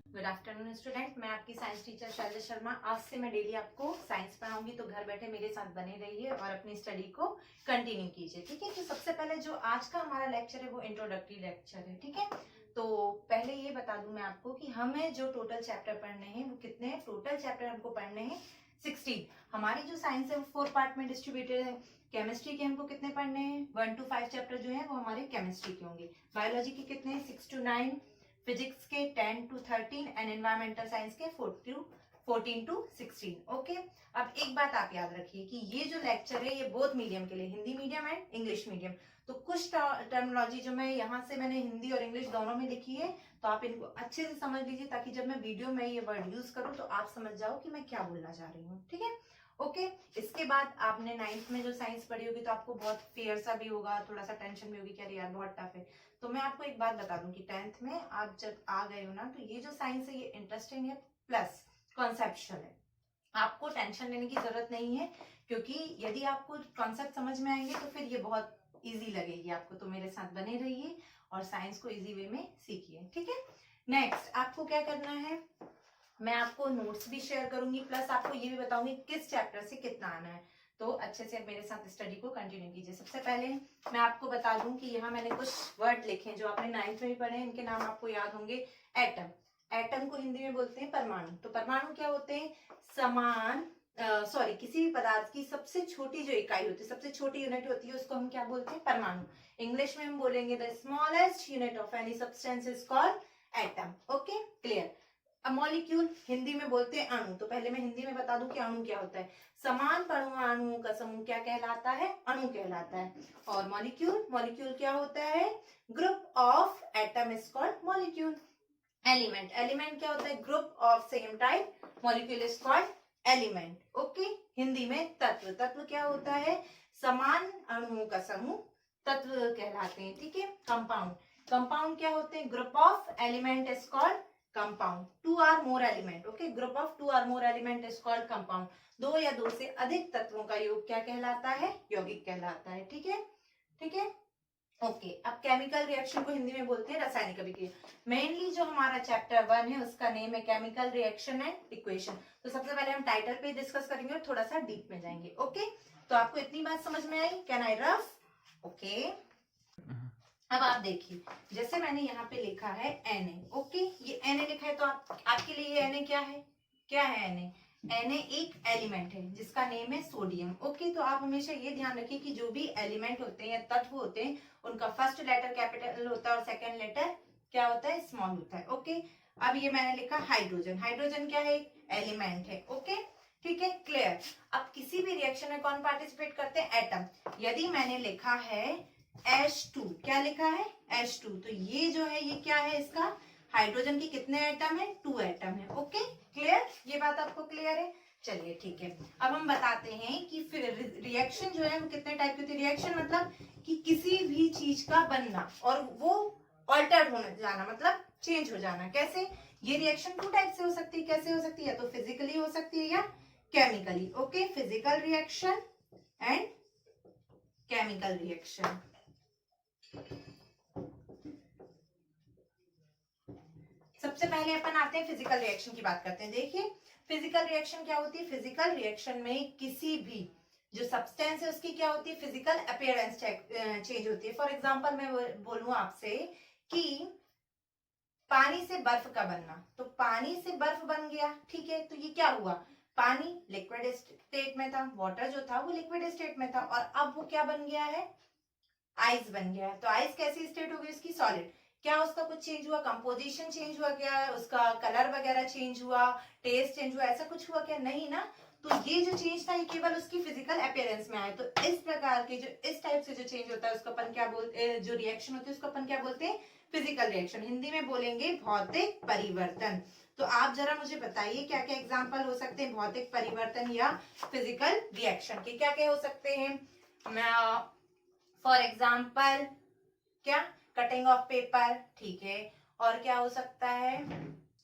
Good afternoon student, मैं आपकी science teacher Selja Sharma. आज से मैं डेली आपको साइंस पढ़ाऊंगी, तो घर बैठे मेरे साथ बने रहिए और अपनी स्टडी को कंटिन्यू कीजिए। ठीक है, तो सबसे पहले जो आज का हमारा लेक्चर है वो इंट्रोडक्टरी लेक्चर है। ठीक है, तो पहले ये बता दूं मैं आपको कि हमें जो टोटल चैप्टर पढ़ने हैं वो कितने हैं। टोटल चैप्टर हमको पढ़ने हैं 16। हमारी जो साइंस है वो 4 पार्ट में डिस्ट्रीब्यूटेड है। केमिस्ट्री के हमको कितने पढ़ने हैं, 1 to 5 चैप्टर जो है वो हमारे केमिस्ट्री के होंगे। बायोलॉजी के कितने हैं, 6 to 9। फिजिक्स के 10 to 13 एंड एनवायरमेंटल साइंस के 14 to 16। ओके, अब एक बात आप याद रखिए कि ये जो लेक्चर है ये बोथ मीडियम के लिए, Hindi medium and English medium. तो कुछ टर्मिनोलॉजी जो मैं यहाँ से मैंने हिंदी और इंग्लिश दोनों में लिखी है, तो आप इनको अच्छे से समझ लीजिए, ताकि जब मैं वीडियो में ये वर्ड यूज करूँ तो आप समझ जाओ कि मैं क्या बोलना चाह रही हूँ। ठीक है, ओके। इसके बाद आपने 9th में जो साइंस पढ़ी होगी तो आपको बहुत फेयर सा भी होगा, थोड़ा सा टेंशन भी होगी कि अरे यार बहुत टफ है। तो मैं आपको एक बात बता दूं कि 10th में आप जब आ गए हो ना, तो ये जो साइंस है ये इंटरेस्टिंग है प्लस कॉन्सेप्चुअल है। आपको टेंशन लेने की जरूरत नहीं है, क्योंकि यदि आपको कॉन्सेप्ट समझ में आएंगे तो फिर ये बहुत इजी लगेगी आपको। तो मेरे साथ बने रहिए और साइंस को इजी वे में सीखिए। ठीक है, नेक्स्ट आपको क्या करना है, मैं आपको नोट्स भी शेयर करूंगी, प्लस आपको ये भी बताऊंगी किस चैप्टर से कितना आना है। तो अच्छे से मेरे साथ स्टडी को कंटिन्यू कीजिए। सबसे पहले मैं आपको बता दूं कि यहाँ मैंने कुछ वर्ड लिखे हैं जो आपने 9th में भी पढ़े हैं। इनके नाम आपको याद होंगे। एटम, एटम को हिंदी में बोलते हैं परमाणु। तो परमाणु क्या होते हैं, समान किसी भी पदार्थ की सबसे छोटी जो इकाई होती है, सबसे छोटी यूनिट होती है, उसको हम क्या बोलते हैं, परमाणु। इंग्लिश में हम बोलेंगे the smallest unit of any substance is called atom. Okay, clear. Molecule Hindi में बोलते हैं अणु। तो पहले मैं हिंदी में बता दूं कि अणु क्या होता है। समान परमाणुओं का समूह क्या कहलाता है, अणु कहलाता है। और मॉलिक्यूल, मॉलिक्यूल क्या होता है, group of atom is called molecule. Element, element क्या होता है, group of same type, molecule is called element. Okay, Hindi में तत्व, तत्व क्या होता है, समान अणुओं का समूह, तत्व कहलाते हैं। ठीक है, कंपाउंड, कंपाउंड क्या होते हैं, group of element is called compound. 2 or more element, okay, group of 2 or more element is called compound. 2 या 2 से अधिक तत्वों का योग क्या कहलाता है, यौगिक कहलाता है। ठीक है, ठीक है, ओके। अब केमिकल रिएक्शन को हिंदी में बोलते हैं रासायनिक अभिक्रिया। मेनली जो हमारा चैप्टर 1 है उसका नेम है केमिकल रिएक्शन एंड इक्वेशन। तो सबसे पहले हम टाइटल पे डिस्कस करेंगे और थोड़ा सा डीप में जाएंगे। ओके, तो आपको इतनी बात समझ में आई, कैन आई रफ? ओके, अब आप देखिए, जैसे मैंने यहाँ पे लिखा है Na। ओके, ये Na लिखा है, तो आपके लिए ये Na क्या है, क्या है Na? Na एक एलिमेंट है जिसका नेम है सोडियम। ओके, तो आप हमेशा ये ध्यान रखिए कि जो भी एलिमेंट होते हैं या तत्व होते हैं उनका फर्स्ट लेटर कैपिटल होता है और सेकंड लेटर क्या होता है, स्मॉल होता है। ओके, अब ये मैंने लिखा हाइड्रोजन, हाइड्रोजन क्या है, एलिमेंट है। ओके, ठीक है, क्लियर। अब किसी भी रिएक्शन में कौन पार्टिसिपेट करते हैं, एटम। यदि मैंने लिखा है H2, क्या लिखा है, H2, तो ये जो है ये क्या है, इसका हाइड्रोजन के कितने एटम है, 2 एटम है। ओके, क्लियर, ये बात आपको क्लियर है। चलिए ठीक है, अब हम बताते हैं कि फिर रिएक्शन जो है वो कितने टाइप की होती है। रिएक्शन मतलब कि किसी भी चीज का बनना और वो ऑल्टर्ड होने जाना, मतलब चेंज हो जाना। कैसे, ये रिएक्शन 2 टाइप से हो सकती है। कैसे हो सकती है, या तो फिजिकली हो सकती है या chemically. Okay, physical reaction and chemical reaction. सबसे पहले अपन आते हैं फिजिकल रिएक्शन की बात करते हैं। देखिए, फिजिकल रिएक्शन क्या होती है, फिजिकल रिएक्शन में किसी भी जो सब्सटेंस है उसकी क्या होती है, फिजिकल अपीयरेंस चेंज होती है। फॉर एग्जांपल मैं बोलूं आपसे कि पानी से बर्फ का बनना, तो पानी से बर्फ बन गया। ठीक है, तो ये क्या हुआ, पानी लिक्विड स्टेट में था, वाटर जो था वो लिक्विड स्टेट में था, और अब वो क्या बन गया है, आइस बन गया है। तो आइस कैसी स्टेट हो गई उसकी, सॉलिड। क्या उसका कुछ चेंज हुआ, कंपोजिशन चेंज हुआ क्या, उसका कलर वगैरह चेंज हुआ, टेस्ट चेंज हुआ, ऐसा कुछ हुआ क्या, नहीं ना। तो ये जो चेंज था ये केवल उसकी फिजिकल अपीयरेंस में आया। तो इस प्रकार के जो इस टाइप से जो चेंज होता है उसको अपन क्या बोलते हैं, जो रिएक्शन होती है उसको अपन क्या बोलते हैं, फिजिकल रिएक्शन। हिंदी में बोलेंगे भौतिक परिवर्तन। तो आप जरा मुझे बताइए क्या क्या एग्जाम्पल हो सकते हैं भौतिक परिवर्तन या फिजिकल रिएक्शन के, क्या क्या हो सकते हैं। फॉर एग्जाम्पल क्या, कटिंग ऑफ पेपर, ठीक है। और क्या हो सकता है,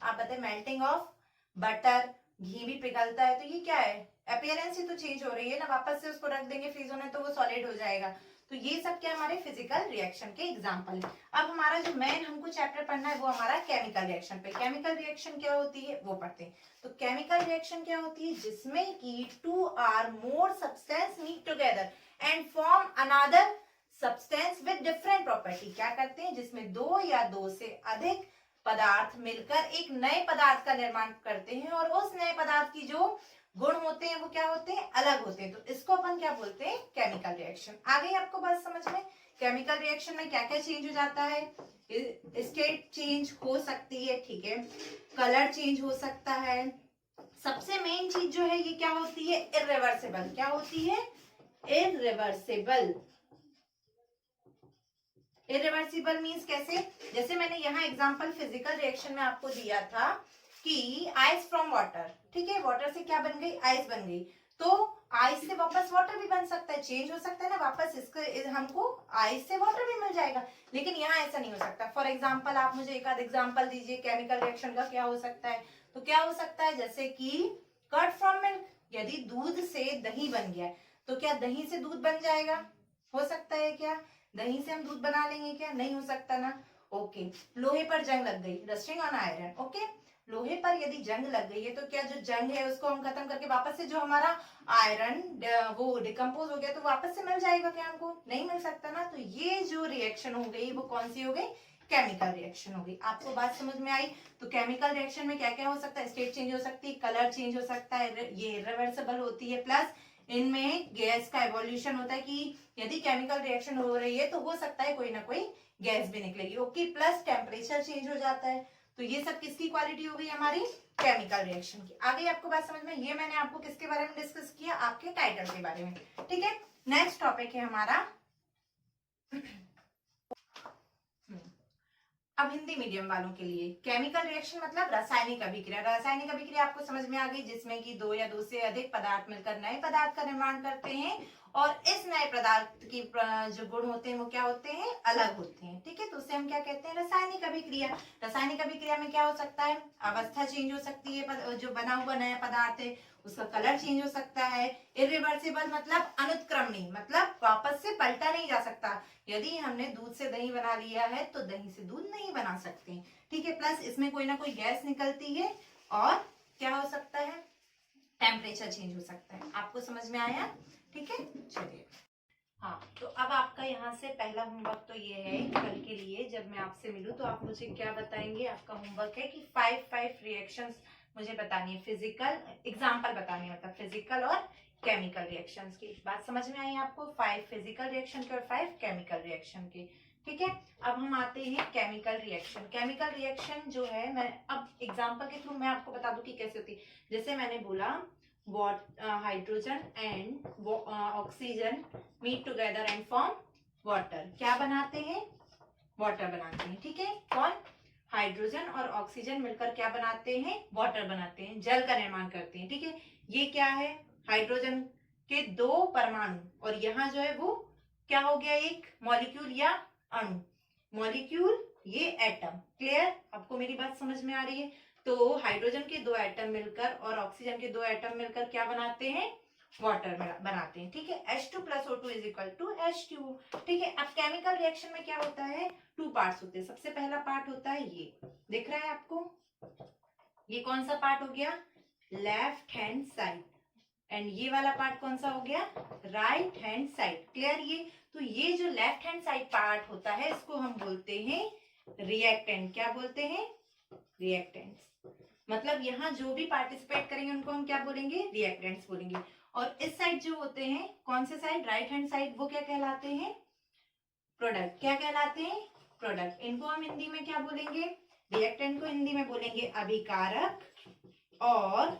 आप बताए, मेल्टिंग ऑफ बटर, घी भी पिघलता है। तो ये क्या है, अपीयरेंस ही तो चेंज हो रही है ना, वापस से उसको रख देंगे फ्रीज होने तो वो सॉलिड हो जाएगा। तो तो ये सब क्या हमारे फिजिकल रिएक्शन के एग्जाम्पल है। अब हमारा जो मेन हमको चैप्टर पढ़ना है वो हमारा केमिकल रिएक्शन पे। केमिकल रिएक्शन क्या होती है वो पढ़ते हैं। तो केमिकल रिएक्शन क्या होती है, जिसमें कि 2 or more substance meet together and form another substance with different property। क्या करते हैं, जिसमें 2 या 2 से अधिक पदार्थ मिलकर एक नए पदार्थ का निर्माण करते हैं और उस नए पदार्थ की जो गुण होते हैं वो क्या होते हैं, अलग होते हैं। तो इसको अपन क्या बोलते हैं, केमिकल रिएक्शन। आ गई आपको बात समझ में। केमिकल रिएक्शन में क्या क्या चेंज हो जाता है, स्टेट चेंज हो सकती है, ठीक है, कलर चेंज हो सकता है। सबसे मेन चीज जो है ये क्या होती है, इर्रिवर्सिबल। क्या होती है, इर्रिवर्सिबल। इरिवर्सिबल मीन्स कैसे, जैसे मैंने यहाँ एग्जांपल फिजिकल रिएक्शन में आपको दिया था कि आइस फ्रॉम वाटर, ठीक है, वाटर से क्या बन गई, आइस बन गई। तो आइस से वापस वाटर भी बन सकता है, चेंज हो सकता है ना, वापस इसके हमको आइस से वाटर भी मिल जाएगा। लेकिन यहाँ ऐसा नहीं हो सकता। फॉर एग्जाम्पल आप मुझे एक आध एग्जाम्पल दीजिए केमिकल रिएक्शन का, क्या हो सकता है। तो क्या हो सकता है, जैसे कि कर्ड फ्रॉम मिल्क, यदि दूध से दही बन गया तो क्या दही से दूध बन जाएगा, हो सकता है क्या, दही से हम दूध बना लेंगे क्या, नहीं हो सकता ना। ओके, लोहे पर जंग लग गई, रस्टिंग ऑन आयरन। ओके, लोहे पर यदि जंग लग गई है तो क्या जो जंग है उसको हम खत्म करके वापस से जो हमारा आयरन वो डिकम्पोज हो गया तो वापस से मिल जाएगा क्या, हमको नहीं मिल सकता ना। तो ये जो रिएक्शन हो गई वो कौन सी हो गई, केमिकल रिएक्शन हो गई। आपको बात समझ में आई। तो केमिकल रिएक्शन में क्या क्या हो सकता है, स्टेट चेंज हो सकती है, कलर चेंज हो सकता है, ये इरिवर्सिबल होती है, प्लस इनमें गैस का एवोल्यूशन होता है कि यदि केमिकल रिएक्शन हो रही है तो हो सकता है कोई ना कोई गैस भी निकलेगी। ओके, प्लस टेम्परेचर चेंज हो जाता है। तो ये सब किसकी क्वालिटी हो गई, हमारी केमिकल रिएक्शन की। आ गई आपको बात समझ में। ये मैंने आपको किसके बारे में डिस्कस किया, आपके टाइटल के बारे में, ठीक है। नेक्स्ट टॉपिक है हमारा अब हिंदी मीडियम वालों के लिए केमिकल रिएक्शन मतलब रासायनिक अभिक्रिया। रासायनिक अभिक्रिया आपको समझ में आ गई, जिसमें कि 2 या 2 से अधिक पदार्थ मिलकर नए पदार्थ का निर्माण करते हैं और इस नए पदार्थ की जो गुण होते हैं वो क्या होते हैं, अलग होते हैं, ठीक है। तो उसे हम क्या कहते हैं, रासायनिक अभिक्रिया। रासायनिक अभिक्रिया में क्या हो सकता है, अवस्था चेंज हो सकती है, जो बना हुआ नया पदार्थ है उसका कलर चेंज हो सकता है। इरिवर्सिबल मतलब अनुत्क्रमणीय, मतलब वापस से पलटा नहीं जा सकता। यदि हमने दूध से दही बना लिया है तो दही से दूध नहीं बना सकते, ठीक है। प्लस इसमें कोई ना कोई गैस निकलती है और क्या हो सकता है, टेम्परेचर चेंज हो सकता है। आपको समझ में आया, ठीक है। चलिए, हाँ, तो अब आपका यहाँ से पहला होमवर्क तो ये है कल के लिए जब मैं आपसे मिलूं तो आप मुझे क्या बताएंगे। आपका होमवर्क है कि 5 रिएक्शंस मुझे बतानी है, फिजिकल एग्जाम्पल बतानी है, मतलब फिजिकल और केमिकल रिएक्शंस की। बात समझ में आई आपको, 5 फिजिकल रिएक्शन के और 5 केमिकल रिएक्शन के, ठीक है। अब हम आते हैं केमिकल रिएक्शन। केमिकल रिएक्शन जो है, मैं अब एग्जाम्पल के थ्रू मैं आपको बता दूं कि कैसे होती है। जैसे मैंने बोला hydrogen and oxygen meet together and form water. क्या बनाते हैं, वाटर बनाते हैं, ठीक है। कौन, हाइड्रोजन और ऑक्सीजन मिलकर क्या बनाते हैं, वाटर बनाते हैं, जल का निर्माण करते हैं, ठीक है। ये क्या है, हाइड्रोजन के 2 परमाणु और यहाँ जो है वो क्या हो गया, एक मॉलिक्यूल या अणु, मॉलिक्यूल ये एटम। क्लियर, आपको मेरी बात समझ में आ रही है। तो हाइड्रोजन के 2 एटम मिलकर और ऑक्सीजन के 2 एटम मिलकर क्या बनाते हैं, वाटर बनाते हैं, ठीक है। H2 + O2 = H2, ठीक है। अब केमिकल रिएक्शन में क्या होता है, 2 पार्ट्स होते हैं। सबसे पहला पार्ट होता है ये, दिख रहा है आपको, ये कौन सा पार्ट हो गया, लेफ्ट हैंड साइड, एंड ये वाला पार्ट कौन सा हो गया, राइट हैंड साइड। क्लियर, ये तो ये जो लेफ्ट हैंड साइड पार्ट होता है इसको हम बोलते हैं रिएक्टेंट। क्या बोलते हैं, रिएक्टेंट्स। मतलब यहाँ जो भी पार्टिसिपेट करेंगे उनको हम क्या बोलेंगे, रिएक्टेंट्स बोलेंगे। और इस साइड जो होते हैं, कौन से साइड, राइट हैंड साइड, वो क्या कहलाते हैं, प्रोडक्ट। क्या कहलाते हैं, प्रोडक्ट। इनको हम हिंदी में क्या बोलेंगे, रिएक्टेंट को हिंदी में बोलेंगे अभिकारक और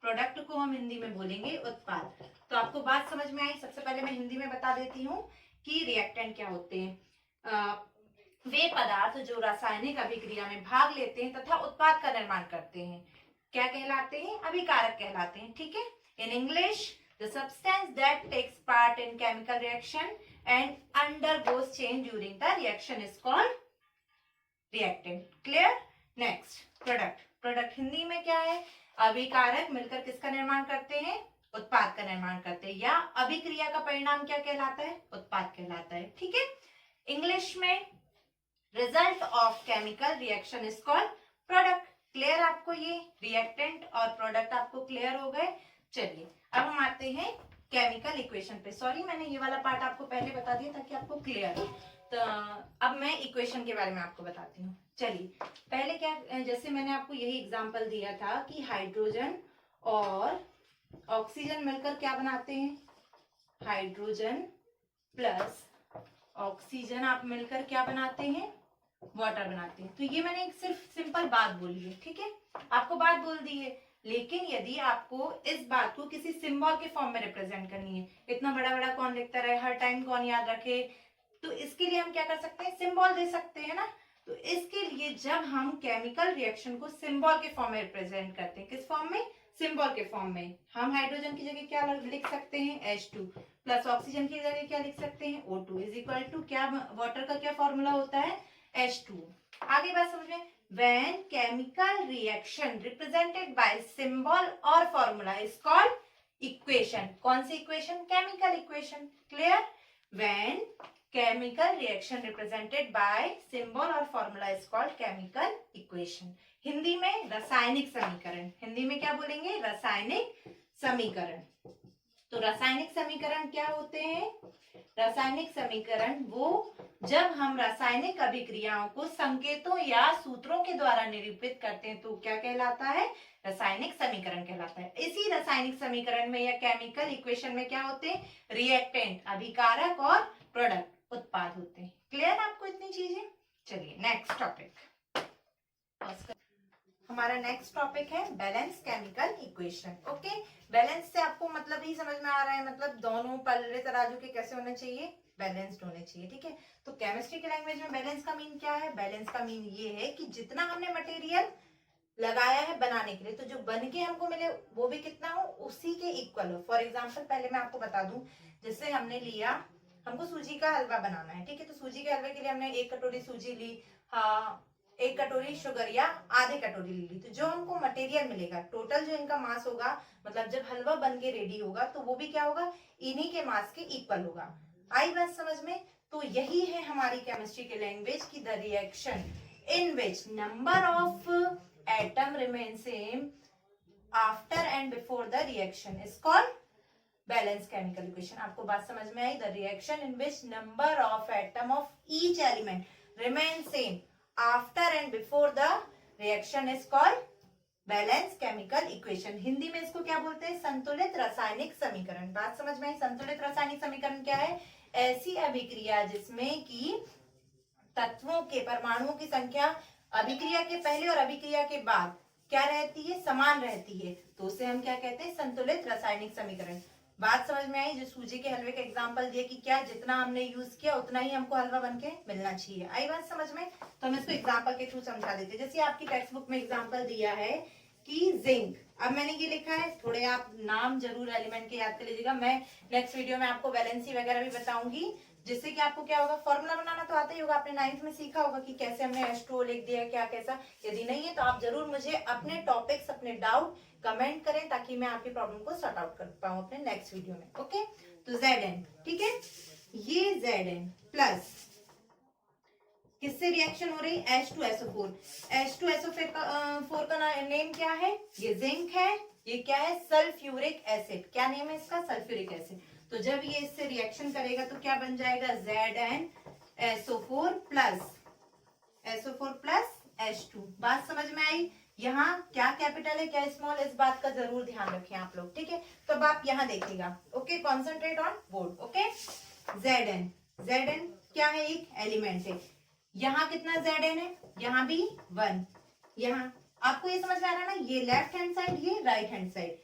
प्रोडक्ट को हम हिंदी में बोलेंगे उत्पाद। तो आपको बात समझ में आई। सबसे पहले मैं हिंदी में बता देती हूँ कि रिएक्टेंट क्या होते हैं। वे पदार्थ जो रासायनिक अभिक्रिया में भाग लेते हैं तथा उत्पाद का निर्माण करते हैं, क्या कहलाते हैं, अभिकारक कहलाते हैं, ठीक है। In English, the substance that takes part in chemical reaction and undergoes change during the reaction is called reactant. Clear. Next, product. Product Hindi में क्या है, अभिकारक मिलकर किसका निर्माण करते हैं, उत्पाद का निर्माण करते हैं, या अभिक्रिया का परिणाम क्या कहलाता है? उत्पाद कहलाता है। ठीक है, इंग्लिश में result of chemical reaction is called product. Clear आपको? ये रिएक्टेंट और प्रोडक्ट आपको क्लियर हो गए। चलिए अब हम आते हैं केमिकल इक्वेशन पे। सॉरी, मैंने ये वाला पार्ट आपको पहले बता दिया ताकि आपको क्लियर हो। तो अब मैं इक्वेशन के बारे में आपको बताती हूँ। चलिए पहले क्या, जैसे मैंने आपको यही एग्जांपल दिया था कि हाइड्रोजन और ऑक्सीजन मिलकर क्या बनाते हैं? हाइड्रोजन प्लस ऑक्सीजन आप मिलकर क्या बनाते हैं? वाटर बनाते हैं। तो ये मैंने एक सिर्फ सिंपल बात बोली है, ठीक है, आपको बात बोल दी है। लेकिन यदि आपको इस बात को किसी सिंबल के फॉर्म में रिप्रेजेंट करनी है, इतना बड़ा बड़ा कौन लिखता रहे, हर टाइम कौन याद रखे, तो इसके लिए हम क्या कर सकते हैं? सिंबल दे सकते हैं ना। तो इसके लिए जब हम केमिकल रिएक्शन को सिंबल के फॉर्म में रिप्रेजेंट करते हैं, किस फॉर्म में? सिंबल के फॉर्म में। हम हाइड्रोजन की जगह क्या लिख सकते हैं? H2 प्लस ऑक्सीजन की जगह क्या लिख सकते हैं? O2 इज इक्वल टू क्या, वाटर का क्या फॉर्मूला होता है? H2। आगे बात समझ में, when chemical reaction represented by symbol or formula is called equation। कौन सी equation? Chemical equation. Clear? when chemical reaction represented by symbol or formula is called chemical equation। Hindi में रासायनिक समीकरण। हिंदी में क्या बोलेंगे? रासायनिक समीकरण। तो रासायनिक समीकरण क्या होते हैं? रासायनिक समीकरण वो जब हम रासायनिक अभिक्रियाओं को संकेतों या सूत्रों के द्वारा निरूपित करते हैं तो क्या कहलाता है? रासायनिक समीकरण कहलाता है। इसी रासायनिक समीकरण में या केमिकल इक्वेशन में क्या होते हैं? रिएक्टेंट, अभिकारक और प्रोडक्ट, उत्पाद होते हैं। क्लियर आपको इतनी चीजें? चलिए नेक्स्ट टॉपिक। हमारा नेक्स्ट टॉपिक है balance chemical equation. Okay, balance से आपको मतलब ही समझ में आ रहा है, मतलब दोनों पल्ले तराजू के कैसे होने चाहिए? बैलेंस्ड होने चाहिए। ठीक है, तो केमिस्ट्री के लैंग्वेज में बैलेंस का मीन क्या है? बैलेंस का मीन ये है कि जितना हमने मटेरियल लगाया है बनाने के लिए, तो जो बन के हमको मिले वो भी कितना हो? उसी के इक्वल हो। फॉर एग्जाम्पल पहले मैं आपको बता दूं, जैसे हमने लिया, हमको सूजी का हलवा बनाना है, ठीक है, तो सूजी के हलवे के लिए हमने 1 कटोरी सूजी ली, हाँ 1 कटोरी शुगर या आधे कटोरी ली, तो जो हमको मटेरियल मिलेगा, टोटल जो इनका मास होगा, मतलब जब हलवा बन के रेडी होगा तो वो भी क्या होगा? इन्हीं के मास के इक्वल होगा। आई बात समझ में? तो यही है हमारी केमिस्ट्री के लैंग्वेज की the reaction in which number of atom remain same after and before the reaction is called balance chemical equation. आपको बात समझ में आई? The reaction in which number of atom of each element remain same after and before the reaction is called balance chemical equation. Hindi में इसको क्या बोलते हैं? संतुलित रासायनिक समीकरण। बात समझ में आई? संतुलित रासायनिक समीकरण क्या है? ऐसी अभिक्रिया जिसमें कि तत्वों के, परमाणुओं की संख्या अभिक्रिया के पहले और अभिक्रिया के बाद क्या रहती है? समान रहती है, तो उसे हम क्या कहते हैं? संतुलित रासायनिक समीकरण। बात समझ में आई? जो सूजी के हलवे का एग्जांपल दिया कि क्या जितना हमने यूज किया उतना ही हमको हलवा बनके मिलना चाहिए। आई बात समझ में? तो हम इसको एग्जांपल के थ्रू समझा देते हैं। जैसे आपकी टेक्स्ट बुक में एग्जांपल दिया है कि जिंक, अब मैंने ये लिखा है, थोड़े आप नाम जरूर एलिमेंट के याद कर लीजिएगा। मैं नेक्स्ट वीडियो में आपको वैलेंसी वगैरह भी बताऊंगी, जिससे कि आपको क्या होगा? फॉर्मूला बनाना तो आता ही होगा, आपने 9th में सीखा होगा कि कैसे हमने H2O लिख दिया, क्या कैसा। यदि नहीं है तो आप जरूर मुझे अपने टॉपिक्स, अपने डाउट कमेंट करें ताकि मैं आपकी प्रॉब्लम को सॉर्ट आउट कर पाऊं अपने नेक्स्ट वीडियो में। ओके, तो Zn, ठीक है, ये Zn प्लस किससे रिएक्शन हो रही? H2SO4। H2SO4 का नेम क्या है? ये जिंक है, ये क्या है? Sulphuric acid. क्या नेम है इसका? Sulphuric acid. तो जब ये इससे रिएक्शन करेगा तो क्या बन जाएगा? ZnSO4 plus H2। बात समझ में आई? यहाँ क्या कैपिटल है, क्या स्मॉल, इस बात का जरूर ध्यान रखें आप लोग, ठीक है। तो अब आप यहाँ देखिएगा, okay, concentrate on board. Okay, Zn क्या है? एक एलिमेंट है। यहाँ कितना Zn है? यहाँ भी 1। यहाँ आपको ये समझ में आ रहा है ना? ये लेफ्ट हैंड साइड, ये राइट हैंड साइड।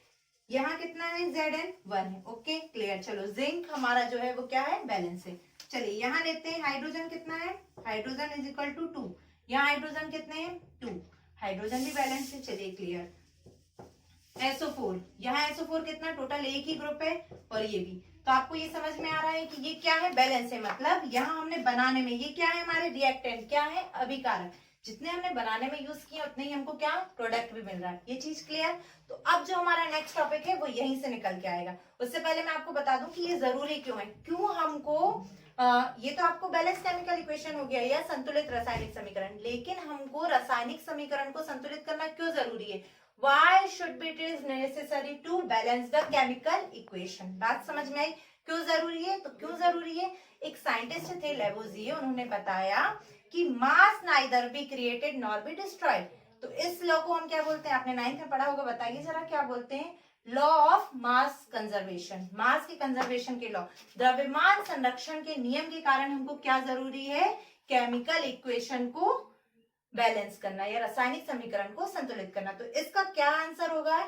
यहाँ कितना है? Zn 1 है। Okay, clear. चलो, जिंक हमारा जो है वो क्या है? बैलेंस है। चलिए यहाँ लेते हैं, हाइड्रोजन कितना है? Hydrogen is equal to 2। यहाँ हाइड्रोजन कितने हैं? 2। हाइड्रोजन भी बैलेंस है। चलिए क्लियर। SO4, यहाँ SO4 कितना? टोटल एक ही ग्रुप है, और ये भी। तो आपको ये समझ में आ रहा है कि ये क्या है? बैलेंस है। मतलब यहाँ हमने बनाने में, ये क्या है? हमारे रिएक्टेंट क्या है? अभिकारक। जितने हमने बनाने में यूज किए उतने ही हमको क्या प्रोडक्ट भी मिल रहा है। ये चीज क्लियर। तो अब जो हमारा नेक्स्ट टॉपिक है वो यहीं से निकल के आएगा। उससे पहले मैं आपको बता दूं कि ये जरूरी क्यों है, क्यों हमको ये तो आपको बैलेंस केमिकल इक्वेशन हो गया या संतुलित रासायनिक समीकरण, लेकिन हमको रासायनिक समीकरण को संतुलित करना क्यों जरूरी है? Why should be it is necessary to balance the chemical equation? बात समझ में आई क्यों जरूरी है? तो क्यों जरूरी है, एक साइंटिस्ट थे लेवोजिए, उन्होंने बताया कि mass neither be created nor be destroyed. तो इस लॉ को हम क्या बोलते हैं? आपने 9th में पढ़ा होगा, बताइए जरा क्या बोलते हैं? लॉ ऑफ मास कंजर्वेशन, मास के कंजर्वेशन के लॉ। द्रव्यमान संरक्षण के नियम के कारण हमको क्या जरूरी है? केमिकल इक्वेशन को बैलेंस करना या रासायनिक समीकरण को संतुलित करना। तो इसका क्या आंसर होगा?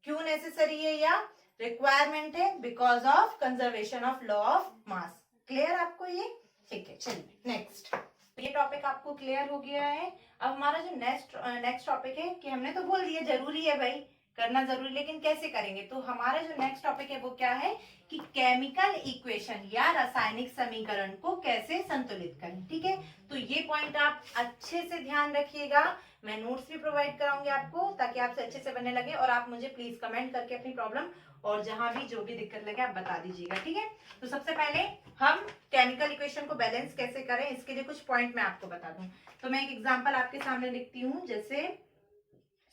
क्यों नेसेसरी है या रिक्वायरमेंट है? Because of conservation of law of mass. Clear आपको ये? ठीक है, चलिए नेक्स्ट। ये टॉपिक आपको क्लियर हो गया है। अब हमारा जो नेक्स्ट टॉपिक है कि हमने तो बोल दिया जरूरी है भाई, करना जरूरी, लेकिन कैसे करेंगे? तो हमारा जो नेक्स्ट टॉपिक है वो क्या है कि केमिकल इक्वेशन या रासायनिक समीकरण को कैसे संतुलित करें। ठीक है, तो ये पॉइंट आप अच्छे से ध्यान रखिएगा। मैं नोट्स भी प्रोवाइड कराऊंगी आपको ताकि आपसे अच्छे से बनने लगे, और आप मुझे प्लीज कमेंट करके अपनी प्रॉब्लम और जहां भी जो भी दिक्कत लगे आप बता दीजिएगा। ठीक है, तो सबसे पहले हम केमिकल इक्वेशन को बैलेंस कैसे करें इसके लिए कुछ पॉइंट मैं आपको बता दूं। तो मैं एक एग्जांपल आपके सामने लिखती हूँ, जैसे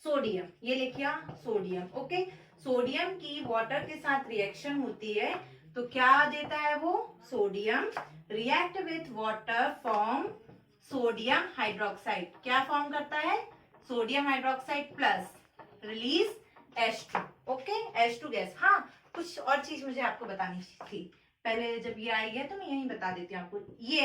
सोडियम, ये लिखिया सोडियम। ओके, सोडियम की वाटर के साथ रिएक्शन होती है तो क्या देता है वो? Sodium react with water form sodium hydroxide. क्या फॉर्म करता है? Sodium hydroxide plus release H2। Okay, H2 gas. हाँ, कुछ और चीज मुझे आपको बतानी थी पहले, जब ये आई है तो मैं यही बता देती हूँ आपको। ये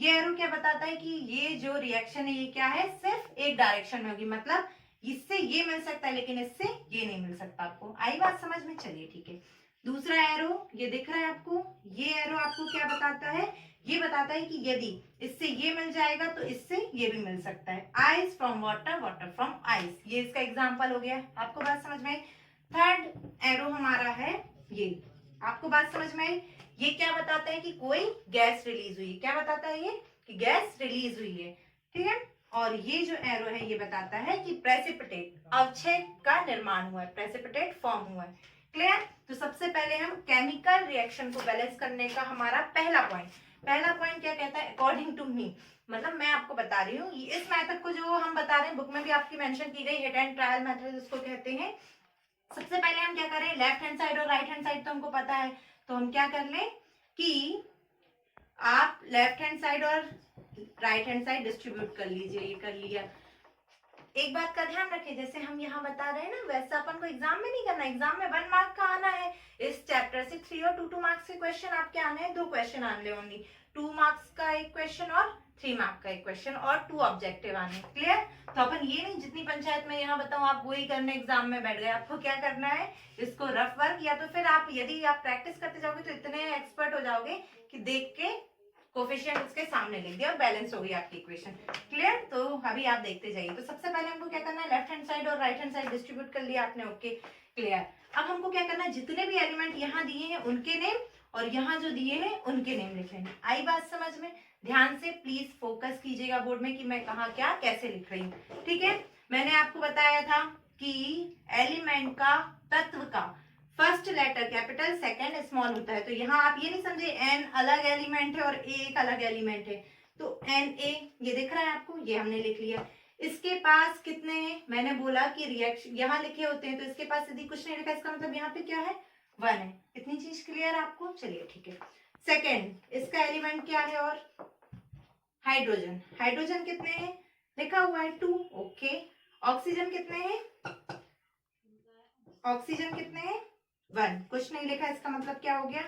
एरो क्या बताता है कि ये जो रिएक्शन है ये क्या है? सिर्फ एक डायरेक्शन में होगी, मतलब इससे ये मिल सकता है लेकिन इससे ये नहीं मिल सकता। आपको आई बात समझ में? चलिए ठीक है। दूसरा एरो ये दिख रहा है आपको, ये एरो आपको क्या बताता है? ये बताता है कि यदि इससे ये मिल जाएगा तो इससे ये भी मिल सकता है। Ice from water, water from ice, ये इसका एग्जाम्पल हो गया। आपको बात समझ में आई? थर्ड एरो हमारा है ये, आपको बात समझ में आई? ये क्या बताता है कि कोई गैस रिलीज हुई है। क्या बताता है ये? कि गैस रिलीज हुई है। ठीक है, और ये जो एरो है ये बताता है कि प्रेसिपिटेट, अवक्षय का निर्माण हुआ है, प्रेसिपिटेट फॉर्म हुआ है। क्लियर? तो सबसे पहले हम केमिकल रिएक्शन को बैलेंस करने का हमारा पहला पॉइंट क्या कहता है? अकॉर्डिंग टू मी, मतलब मैं आपको बता रही हूँ, इस मेथड को जो हम बता रहे हैं बुक में भी आपकी मेंशन की गई, हिट एंड ट्रायल मेथड इसको कहते हैं। सबसे पहले हम क्या करें? लेफ्ट हैंड साइड और राइट हैंड साइड तो हमको पता है, तो हम क्या कर लें कि आप लेफ्ट हैंड साइड और राइट हैंड साइड डिस्ट्रीब्यूट कर लीजिए। ये कर लिया। एक बात का ध्यान रखें, जैसे हम यहाँ बता रहे हैं ना वैसा अपन को एग्जाम में नहीं करना। एग्जाम में 1 मार्क का आना है, इस चैप्टर से 3 और 2 मार्क्स के क्वेश्चन आपके आने हैं। 2 क्वेश्चन आने ओनली, 2 मार्क्स का एक क्वेश्चन और 3 मार्क का एक क्वेश्चन, और 2 ऑब्जेक्टिव आने। क्लियर? तो अपन ये नहीं जितनी पंचायत में यहाँ बताऊँ आप वही करने एग्जाम में बैठ गए। आपको क्या करना है? इसको रफ वर्क, या तो फिर आप यदि आप प्रैक्टिस करते जाओगे तो इतने एक्सपर्ट हो जाओगे कि देख के कोफिशिएंट उसके सामने लिख दिया और बैलेंस हो गई आपकी इक्वेशन। क्लियर? तो अभी आप देखते जाइए। तो सबसे पहले हमको क्या करना है? लेफ्ट हैंड साइड और राइट हैंड साइड डिस्ट्रीब्यूट कर लिया आपने। Okay, clear. अब हमको क्या करना है? जितने भी एलिमेंट यहाँ दिए हैं उनके नेम और यहाँ जो दिए हैं उनके नेम लिख लेंगे। आई बात समझ में? ध्यान से प्लीज फोकस कीजिएगा बोर्ड में कि मैं कहाँ क्या कैसे लिख रही हूँ। ठीक है, मैंने आपको बताया था कि एलिमेंट का, तत्व का first letter capital, second small होता है। तो यहाँ आप ये नहीं समझे एन अलग एलिमेंट है और ए एक अलग एलिमेंट है। तो एन ए ये दिख रहा है आपको, ये हमने लिख लिया। इसके पास कितने हैं? मैंने बोला कि रिएक्शन यहाँ लिखे होते हैं, तो इसके पास यदि कुछ नहीं लिखा इसका मतलब यहाँ पे क्या है? 1 है। इतनी चीज क्लियर आपको? चलिए ठीक है। सेकेंड, इसका एलिमेंट क्या है? और हाइड्रोजन। हाइड्रोजन कितने हैं? लिखा हुआ है 2। ओके, ऑक्सीजन कितने हैं? ऑक्सीजन कितने हैं? 1। कुछ नहीं लिखा इसका मतलब क्या हो गया?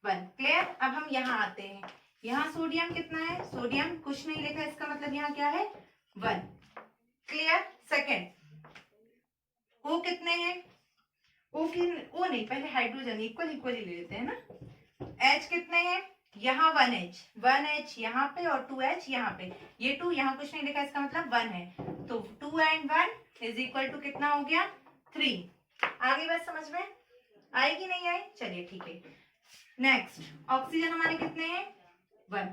1। क्लियर? अब हम यहाँ आते हैं। यहाँ सोडियम कितना है? सोडियम कुछ नहीं लिखा इसका मतलब यहाँ क्या है? 1। क्लियर? सेकेंड, ओ कितने हैं? ओ नहीं, पहले हाइड्रोजन इक्वल ही ले लेते हैं ना। एच कितने हैं? यहाँ 1H यहाँ पे और 2H यहाँ पे। ये 2 यहाँ कुछ नहीं लिखा इसका मतलब 1 है। तो 2 and 1 इज इक्वल टू कितना हो गया? 3। आगे बात समझ में आएगी नहीं आई? चलिए ठीक है। नेक्स्ट, ऑक्सीजन हमारे कितने हैं? 1।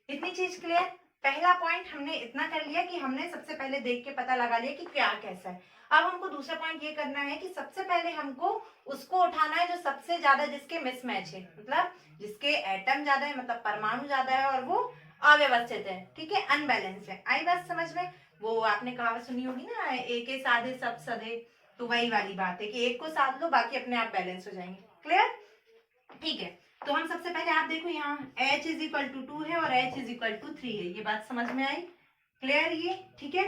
इतनी चीज क्लियर? पहला पॉइंट हमने इतना कर लिया कि हमने सबसे पहले देख के पता लगा लिया कि क्या कैसा है। अब हमको दूसरा पॉइंट ये करना है कि सबसे पहले हमको उसको उठाना है जो सबसे ज्यादा जिसके मिसमैच है, मतलब जिसके एटम ज्यादा है, मतलब परमाणु ज्यादा है और वो अव्यवस्थित है, ठीक है, अनबैलेंस है। आई बात समझ में? वो आपने कहावत सुनी होगी ना, एक के साधे सब सधे, तो वही वाली बात है कि एक को साध लो बाकी अपने आप बैलेंस हो जाएंगे। क्लियर? ठीक है, तो हम सबसे पहले आप देखो यहाँ H इज इक्वल टू 2 है और H इज इक्वल टू 3 है, ये बात समझ में आई? क्लियर ये? ठीक है,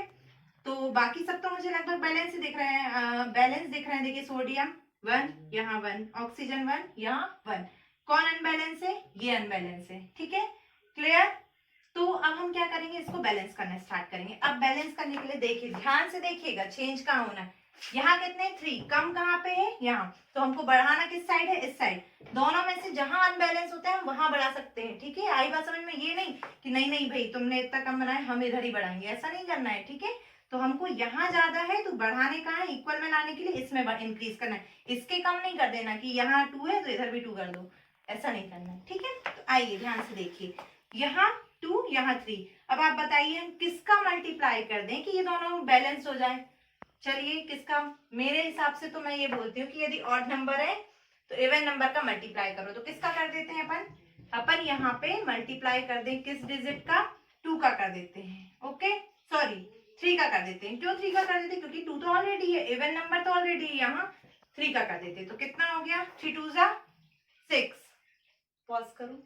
तो बाकी सब तो मुझे लगभग बैलेंस ही दिख रहे हैं, बैलेंस दिख रहे हैं। देखिए सोडियम 1, यहाँ 1, ऑक्सीजन 1, यहाँ 1। कौन अनबैलेंस है? ये अनबैलेंस है, ठीक है। क्लियर? तो अब हम क्या करेंगे, इसको बैलेंस करना स्टार्ट करेंगे। अब बैलेंस करने के लिए देखिए, ध्यान से देखिएगा, चेंज कहाँ होना है। यहाँ कितने 3, कम कहाँ पे है? यहाँ, तो हमको बढ़ाना किस साइड है? इस साइड। दोनों में से जहां अनबैलेंस होता है हम वहां बढ़ा सकते हैं, ठीक है। आई बात समझ में? ये नहीं कि नहीं नहीं भाई तुमने इतना कम बनाया हम इधर ही बढ़ाएंगे, ऐसा नहीं करना है, ठीक है। तो हमको यहाँ ज्यादा है तो बढ़ाने का है, इक्वल में लाने के लिए इसमें इंक्रीज करना है। इसके कम नहीं कर देना कि यहाँ 2 है तो इधर भी 2 कर दो, ऐसा नहीं करना है, ठीक है। तो आइए ध्यान से देखिए, यहाँ 2, यहाँ 3। अब आप बताइए हम किसका मल्टीप्लाई कर दें कि ये दोनों बैलेंस हो जाए? चलिए किसका? मेरे हिसाब से तो मैं ये बोलती हूँ कि यदि ऑड नंबर है तो इवन नंबर का मल्टीप्लाई करो। तो किसका कर देते हैं अपन यहाँ पे मल्टीप्लाई कर दें, किस डिजिट का? 2 का कर देते हैं, ओके, सॉरी 3 का कर देते हैं। क्यों 3 का कर देते हैं? क्योंकि 2 तो ऑलरेडी है, इवन नंबर तो ऑलरेडी है, यहाँ 3 का कर देते हैं। तो कितना हो गया? 3 2 6। पॉज करो।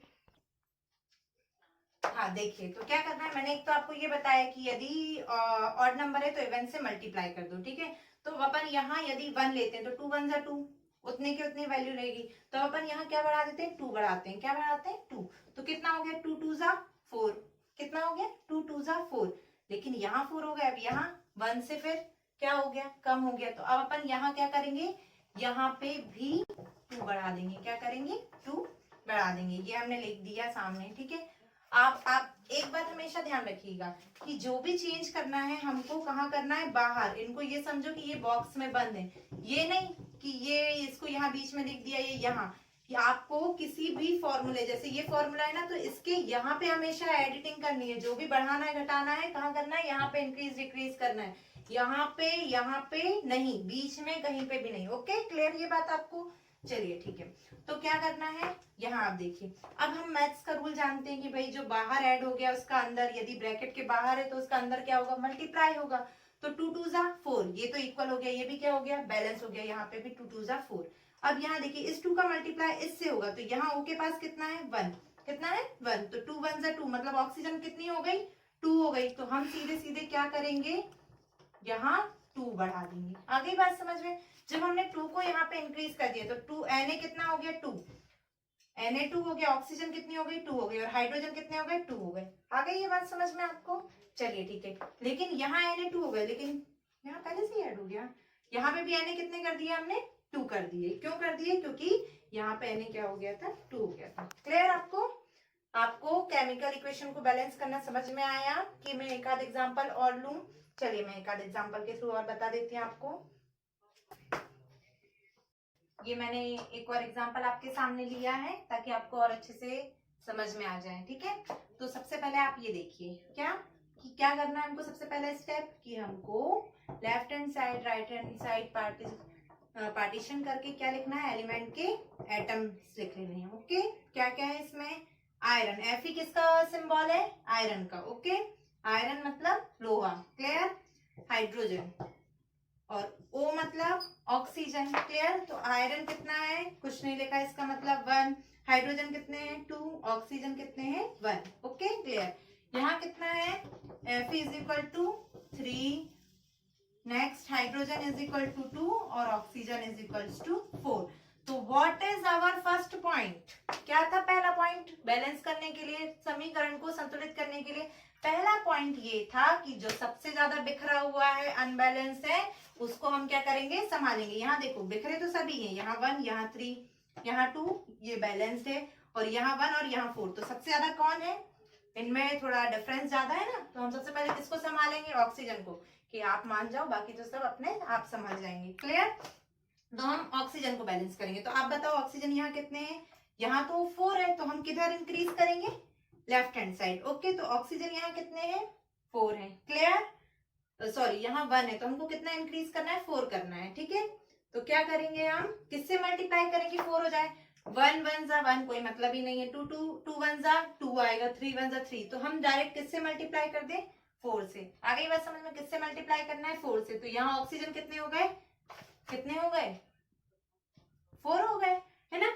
हाँ देखिए, तो क्या करना है, मैंने एक तो आपको ये बताया कि यदि ऑड नंबर है तो इवन से मल्टीप्लाई कर दो, ठीक है। तो अपन यहाँ यदि 1 लेते हैं तो 2 1 2, उतने की उतनी वैल्यू रहेगी। तो अपन यहाँ क्या बढ़ा देते हैं? 2 बढ़ाते हैं। क्या बढ़ाते हैं? 2। तो कितना हो गया? 2 2 4। कितना हो गया? 2 2 4। लेकिन यहाँ 4 हो गया, अब यहाँ 1 से फिर क्या हो गया? कम हो गया। तो अब अपन यहाँ क्या करेंगे, यहाँ पे भी 2 बढ़ा देंगे। क्या करेंगे? 2 बढ़ा देंगे। ये हमने लिख दिया सामने, ठीक है। आप एक बात हमेशा ध्यान रखिएगा कि जो भी चेंज करना है हमको कहाँ करना है? बाहर। इनको ये समझो कि ये बॉक्स में बंद है, ये नहीं कि ये इसको यहाँ बीच में लिख दिया, ये यहाँ। कि आपको किसी भी फॉर्मूले, जैसे ये फॉर्मूला है ना, तो इसके यहाँ पे हमेशा एडिटिंग करनी है। जो भी बढ़ाना है घटाना है कहाँ करना है? यहाँ पे इंक्रीज डिक्रीज करना है, यहाँ पे नहीं, बीच में कहीं पे भी नहीं। ओके, क्लियर ये बात आपको? चलिए ठीक है, तो क्या करना है, यहाँ आप देखिए। अब हम मैथ्स का रूल जानते हैं कि भाई जो बाहर ऐड हो गया उसका अंदर, यदि ब्रैकेट के बाहर है तो उसका अंदर क्या होगा? मल्टीप्लाई होगा। तो 2 2 4, ये तो इक्वल हो गया, ये भी क्या हो गया? बैलेंस हो गया। यहाँ पे भी 2 2 4। अब यहाँ देखिए, इस 2 का मल्टीप्लाई इससे होगा, तो यहाँ ओ के पास कितना है? 1। कितना है? 1। तो 2 1 2, मतलब ऑक्सीजन कितनी हो गई? 2 हो गई। तो हम सीधे सीधे क्या करेंगे, यहाँ 2 बढ़ा देंगे। आ गई बात समझ में? जब हमने 2 को यहाँ पे इंक्रीज कर दिया तो 2 Na कितना हो गया? 2। Na2 हो गया। ऑक्सीजन कितनी हो गई? 2 हो गई। और हाइड्रोजन कितने हो गए? 2 हो गए। आ गई ये बात समझ में आपको? चलिए ठीक है, लेकिन यहाँ Na2 हो गए, लेकिन यहाँ पहले से ही ऐड हो गया। यहाँ पे भी Na कितने कर दिए हमने? 2 कर दिए। क्यों कर दिए? क्योंकि यहाँ पे Na क्या हो गया था? 2 हो गया था। क्लियर आपको? आपको केमिकल इक्वेशन को बैलेंस करना समझ में आया कि मैं एक आध एग्जाम्पल और लूं? चलिए मैं एक आध एग्जाम्पल के थ्रू और बता देती हूँ आपको। ये मैंने एक और एग्जाम्पल आपके सामने लिया है ताकि आपको और अच्छे से समझ में आ जाए, ठीक है। तो सबसे पहले आप ये देखिए क्या करना है हमको। सबसे पहला स्टेप कि हमको left hand side right hand side partition करके क्या लिखना है? एलिमेंट के एटम्स लिख लेने हैं। ओके, क्या क्या है इसमें? आयरन, Fe किसका सिंबल है? आयरन का। ओके, आयरन मतलब लोहा। क्लियर? हाइड्रोजन और O मतलब ऑक्सीजन। क्लियर? तो आयरन कितना है? कुछ नहीं लिखा, इसका मतलब 1। हाइड्रोजन कितने हैं? 2। ऑक्सीजन कितने हैं? 1। Okay, clear? यहाँ कितना है? Fe is equal to 3। Next hydrogen is equal to 2 और ऑक्सीजन इज इक्वल टू 4। तो what is our first point? क्या था पहला पॉइंट? बैलेंस करने के लिए, समीकरण को संतुलित करने के लिए पहला पॉइंट ये था कि जो सबसे ज्यादा बिखरा हुआ है, अनबैलेंस है, उसको हम क्या करेंगे? संभालेंगे। यहाँ देखो बिखरे तो सभी हैं, यहाँ 1, यहाँ 3, यहाँ 2, ये बैलेंस्ड है, और यहाँ 1 और यहाँ 4। तो सबसे ज्यादा कौन है? इनमें थोड़ा डिफरेंस ज्यादा है ना, तो हम सबसे पहले किसको संभालेंगे? ऑक्सीजन को। कि आप मान जाओ, बाकी तो सब अपने आप संभाल जाएंगे। क्लियर? तो हम ऑक्सीजन को बैलेंस करेंगे। तो आप बताओ ऑक्सीजन यहाँ कितने हैं? यहाँ तो 4 है, तो हम किधर इंक्रीज करेंगे? Left hand side. ओके, तो ऑक्सीजन यहाँ कितने हैं, 4 है। क्लियर, सॉरी यहाँ 1 है, तो हमको कितना इंक्रीज करना है, 4 करना है। ठीक है, तो क्या करेंगे हम, किससे मल्टीप्लाई करेंगे 4 हो जाए, 1 1 जा 1, कोई मतलब ही नहीं है, 2 2 2 1 जा 2 आएगा, 3 1 जा 3, तो हम डायरेक्ट किससे मल्टीप्लाई कर दें, 4 से। आ गई बात समझ में, किससे मल्टीप्लाई करना है, 4 से। तो यहाँ ऑक्सीजन कितने हो गए, कितने हो गए, 4 हो गए, है ना।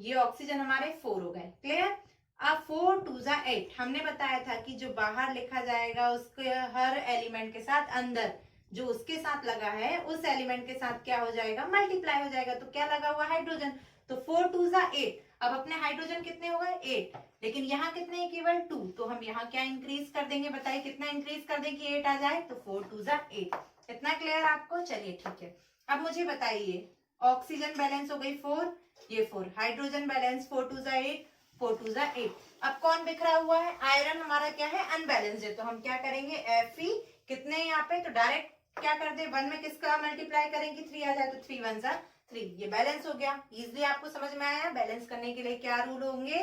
ये ऑक्सीजन हमारे 4 हो गए। क्लियर, अब 4 2 जा 8, हमने बताया था कि जो बाहर लिखा जाएगा उसके हर एलिमेंट के साथ अंदर जो उसके साथ लगा है उस एलिमेंट के साथ क्या हो जाएगा, मल्टीप्लाई हो जाएगा। तो क्या लगा हुआ, हाइड्रोजन, तो 4 2 जा 8। अब अपने हाइड्रोजन कितने हो गए, 8, लेकिन यहाँ कितने हैं, केवल 2, तो हम यहाँ क्या इंक्रीज कर देंगे, बताइए कितना इंक्रीज कर दें कि 8 आ जाए, तो 4 2 जा 8। इतना क्लियर आपको, चलिए ठीक है। अब मुझे बताइए, ऑक्सीजन बैलेंस हो गई 4, ये 4, हाइड्रोजन बैलेंस 4 2 जा 8, 4 2 जा 8। अब कौन बिखरा हुआ है, आयरन हमारा क्या है, अनबैलेंस्ड है, तो हम क्या करेंगे, Fe कितने यहाँ पे, तो डायरेक्ट क्या कर दे, 1 में किसका मल्टीप्लाई करेंगे, 3 आ जाए, तो 3 1 जा 3, ये बैलेंस हो गया। इजिली आपको समझ में आया। बैलेंस करने के लिए क्या रूल होंगे,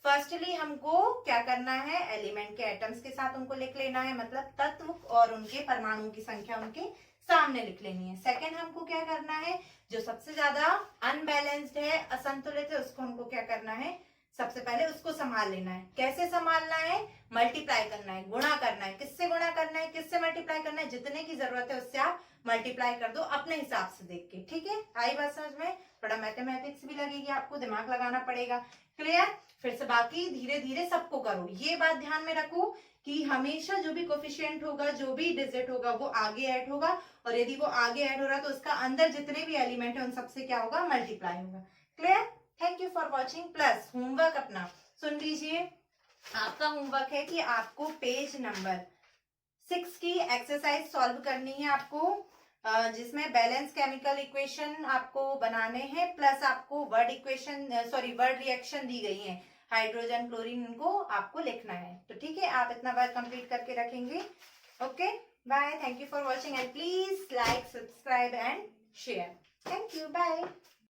फर्स्टली हमको क्या करना है, एलिमेंट के एटम्स के साथ उनको लिख लेना है, मतलब तत्व और उनके परमाणुओं की संख्या उनके सामने लिख लेनी है। सेकंड हमको क्या करना है, जो सबसे ज्यादा अनबैलेंस्ड है, असंतुलित है, उसको हमको क्या करना है, सबसे पहले उसको संभाल लेना है। कैसे संभालना है, मल्टीप्लाई करना है, गुणा करना है। किससे गुणा करना है, किससे मल्टीप्लाई करना है, जितने की जरूरत है उससे आप मल्टीप्लाई कर दो अपने हिसाब से देख के। ठीक है, आई बात समझ में, थोड़ा मैथमेटिक्स भी लगेगी, आपको दिमाग लगाना पड़ेगा। क्लियर, फिर से बाकी धीरे धीरे सबको करो। ये बात ध्यान में रखो कि हमेशा जो भी कोफिशिएंट होगा, जो भी डिजिट होगा, वो आगे ऐड होगा, और यदि वो आगे ऐड हो रहा है तो उसका अंदर जितने भी एलिमेंट है उन सबसे क्या होगा, मल्टीप्लाई होगा। Clear, thank you for watching. Plus homework अपना सुन लीजिए, आपका होमवर्क है कि आपको पेज नंबर 6 की एक्सरसाइज सॉल्व करनी है आपको, जिसमें बैलेंस केमिकल इक्वेशन आपको बनाने हैं, प्लस आपको word equation, sorry word reaction दी गई है, हाइड्रोजन क्लोरीन, इनको आपको लिखना है। तो ठीक है, आप इतना वर्क कंप्लीट करके रखेंगे। Okay, bye, thank you for watching and please like, subscribe and share. Thank you, bye.